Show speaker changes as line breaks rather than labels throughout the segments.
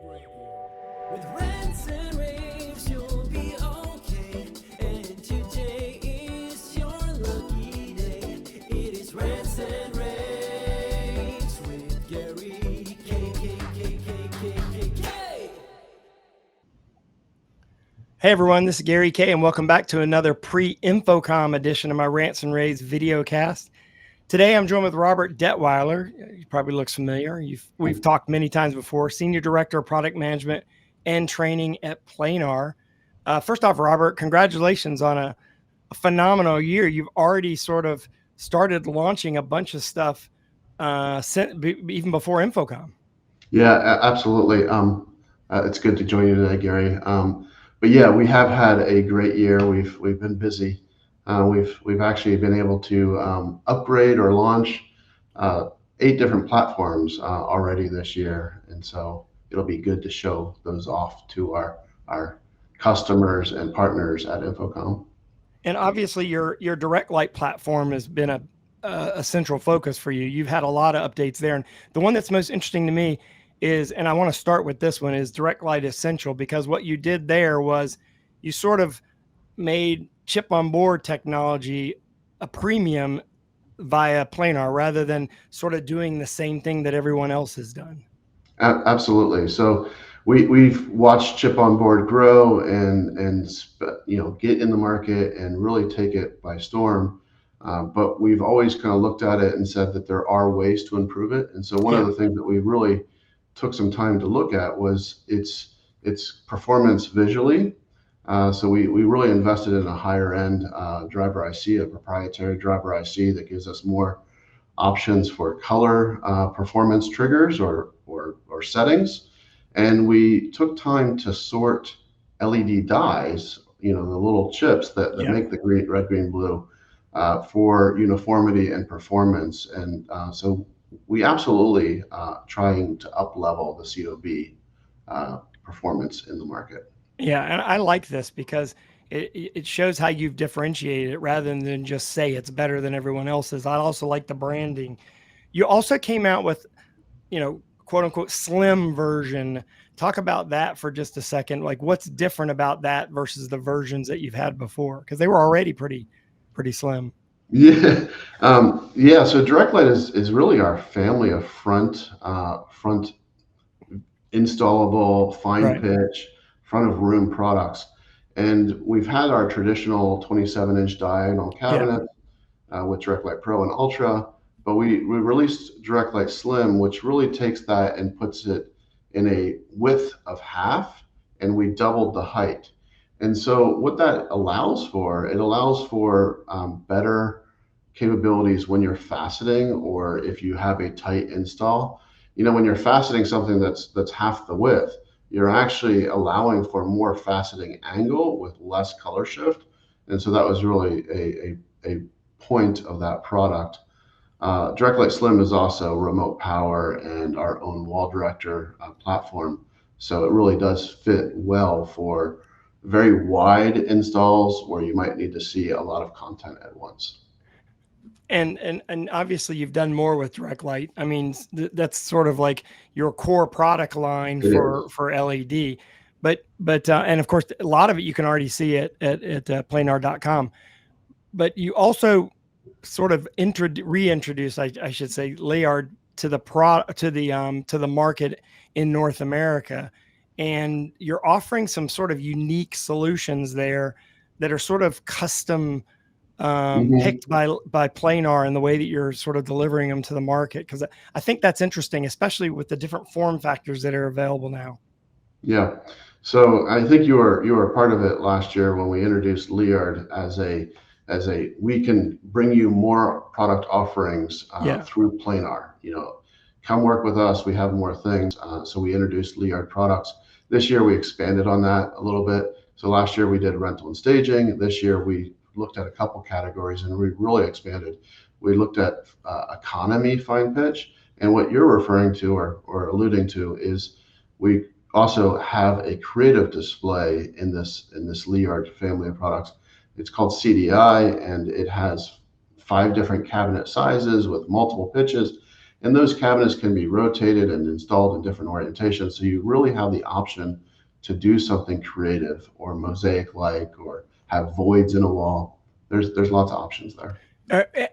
great year. With rants and raves, you'll be okay. And today is your lucky day. It is rants and raves with Gary K.
Hey everyone, this is Gary K, and welcome back to another pre-InfoComm edition of my Rants and Raves video cast. Today I'm joined with Robert Detwiler. He probably looks familiar. We've talked many times before. Senior Director of Product Management and Training at Planar. First off, Robert, congratulations on a phenomenal year. You've already sort of started launching a bunch of stuff even before InfoComm.
Yeah, absolutely. It's good to join you today, Gary. But yeah, we have had a great year. We've been busy. We've actually been able to upgrade or launch 8 different platforms already this year, and so it'll be good to show those off to our customers and partners at InfoComm.
And obviously, your DirectLight platform has been a central focus for you. You've had a lot of updates there, and the one that's most interesting to me is, and I want to start with this one, is DirectLight Essential, because what you did there was you sort of made chip on board technology a premium via Planar rather than sort of doing the same thing that everyone else has done.
Absolutely. So we've watched chip on board grow and get in the market and really take it by storm. But we've always kind of looked at it and said that there are ways to improve it. And so one of the things that we really took some time to look at was its performance visually. So we really invested in a higher end driver IC, a proprietary driver IC that gives us more options for color performance triggers or settings. And we took time to sort LED dyes, the little chips that make the green, red, green, blue, for uniformity and performance. And so we absolutely trying to up level the COB performance in the market.
Yeah, and I like this because it shows how you've differentiated it rather than just say it's better than everyone else's. I also like the branding. You also came out with, quote unquote, slim version. Talk about that for just a second. Like, what's different about that versus the versions that you've had before? Because they were already pretty slim.
Yeah. So DirectLight is really our family of front installable, fine pitch, front of room products. And we've had our traditional 27-inch diagonal cabinet with DirectLight Pro and Ultra, but we released DirectLight Slim, which really takes that and puts it in a width of half, and we doubled the height. And so what that allows for, it allows for better capabilities when you're faceting or if you have a tight install. When you're faceting something that's half the width, you're actually allowing for more faceting angle with less color shift. And so that was really a point of that product. DirectLight Slim is also remote power and our own wall director platform. So it really does fit well for very wide installs where you might need to see a lot of content at once.
And obviously you've done more with DirectLight. I mean, that's sort of like your core product line for LED. But and of course, a lot of it you can already see at planar.com. But you also sort of reintroduced, I should say, Leard to the market in North America, and you're offering some sort of unique solutions there that are sort of custom picked by Planar in the way that you're sort of delivering them to the market, because I think that's interesting, especially with the different form factors that are available now.
Yeah, so I think you were part of it last year when we introduced Leard as a we can bring you more product offerings through Planar. Come work with us. We have more things. So we introduced Leard products. This year we expanded on that a little bit. So last year we did rental and staging. This year we looked at a couple categories and we really expanded. We looked at economy fine pitch, and what you're referring to or alluding to is we also have a creative display in this Leard family of products. It's called CDI, and it has 5 different cabinet sizes with multiple pitches. And those cabinets can be rotated and installed in different orientations. So you really have the option to do something creative or mosaic-like, or have voids in a wall. There's lots of options there.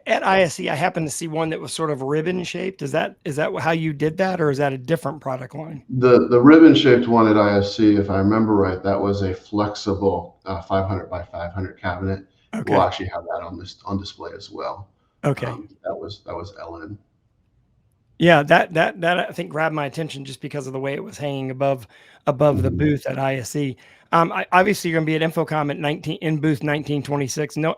At ISE, I happened to see one that was sort of ribbon shaped. Is that how you did that, or is that a different product line?
The ribbon shaped one at ISC, if I remember right, that was a flexible 500 by 500 cabinet.
Okay.
We'll actually have that on display as well.
Okay.
That was LN.
Yeah, that I think grabbed my attention just because of the way it was hanging above the booth at ISE. Obviously, you're going to be at InfoComm in booth 1926. No,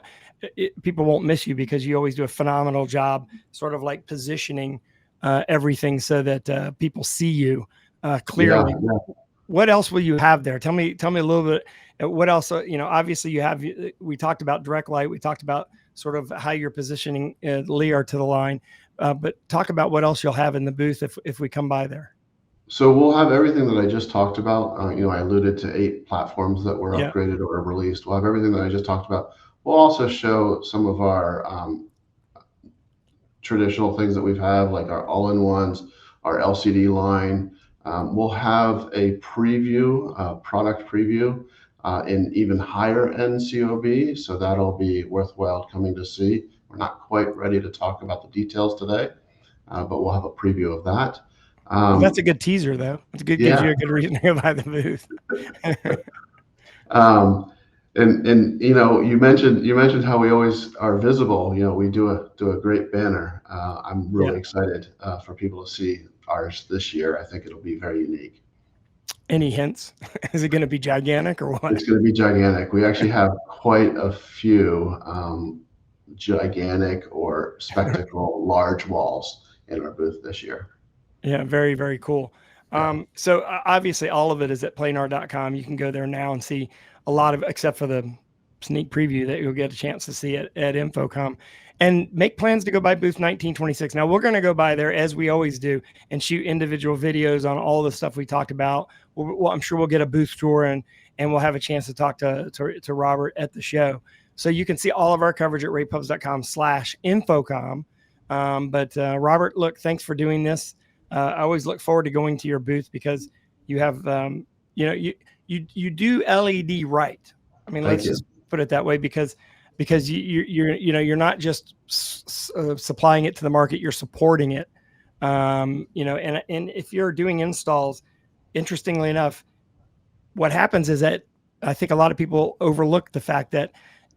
people won't miss you because you always do a phenomenal job, sort of like positioning everything so that people see you clearly.
Yeah.
What else will you have there? Tell me a little bit. What else? Obviously you have. We talked about DirectLight. We talked about sort of how you're positioning Leard to the line. But talk about what else you'll have in the booth if we come by there.
So we'll have everything that I just talked about. I alluded to 8 platforms that were upgraded or released. We'll have everything that I just talked about. We'll also show some of our traditional things that we've had, like our all-in-ones, our LCD line. We'll have a preview, product preview in even higher end COB. So that'll be worthwhile coming to see. We're not quite ready to talk about the details today, but we'll have a preview of that.
Well, that's a good teaser, though. It's good. Gives you a good reason to go by the booth.
And you mentioned how we always are visible. We do a great banner. I'm really excited for people to see ours this year. I think it'll be very unique.
Any hints? Is it going to be gigantic or what?
It's going to be gigantic. We actually have quite a few gigantic or spectacle large walls in our booth this year.
Yeah, very, very cool. So obviously all of it is at planar.com. You can go there now and see a lot of, except for the sneak preview that you'll get a chance to see at InfoComm, and make plans to go by booth 1926. Now we're going to go by there as we always do and shoot individual videos on all the stuff we talked about. Well, I'm sure we'll get a booth tour and we'll have a chance to talk to Robert at the show. So you can see all of our coverage at ravepubs.com/InfoComm. But Robert, look, thanks for doing this. I always look forward to going to your booth because you have, you do LED right. I mean, let's just put it that way, because you're not just supplying it to the market, you're supporting it. And if you're doing installs, interestingly enough, what happens is that I think a lot of people overlook the fact that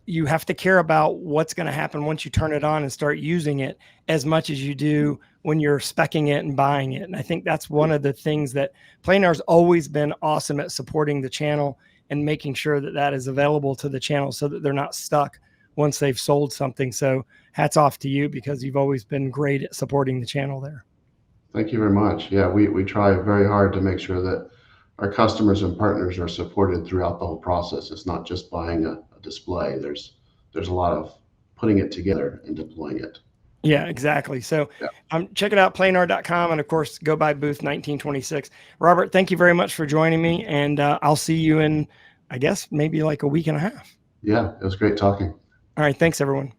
you have to care about what's going to happen once you turn it on and start using it as much as you do when you're speccing it and buying it. And I think that's one of the things that Planar's always been awesome at, supporting the channel and making sure that that is available to the channel so that they're not stuck once they've sold something. So hats off to you, because you've always been great at supporting the channel there.
Thank you very much. Yeah, we try very hard to make sure that our customers and partners are supported throughout the whole process. It's not just buying a display. There's a lot of putting it together and deploying it.
Yeah, exactly. So check it out, planar.com, and of course, go by booth 1926. Robert, thank you very much for joining me, and I'll see you in, I guess, maybe like a week and a half.
Yeah, it was great talking.
All right. Thanks, everyone.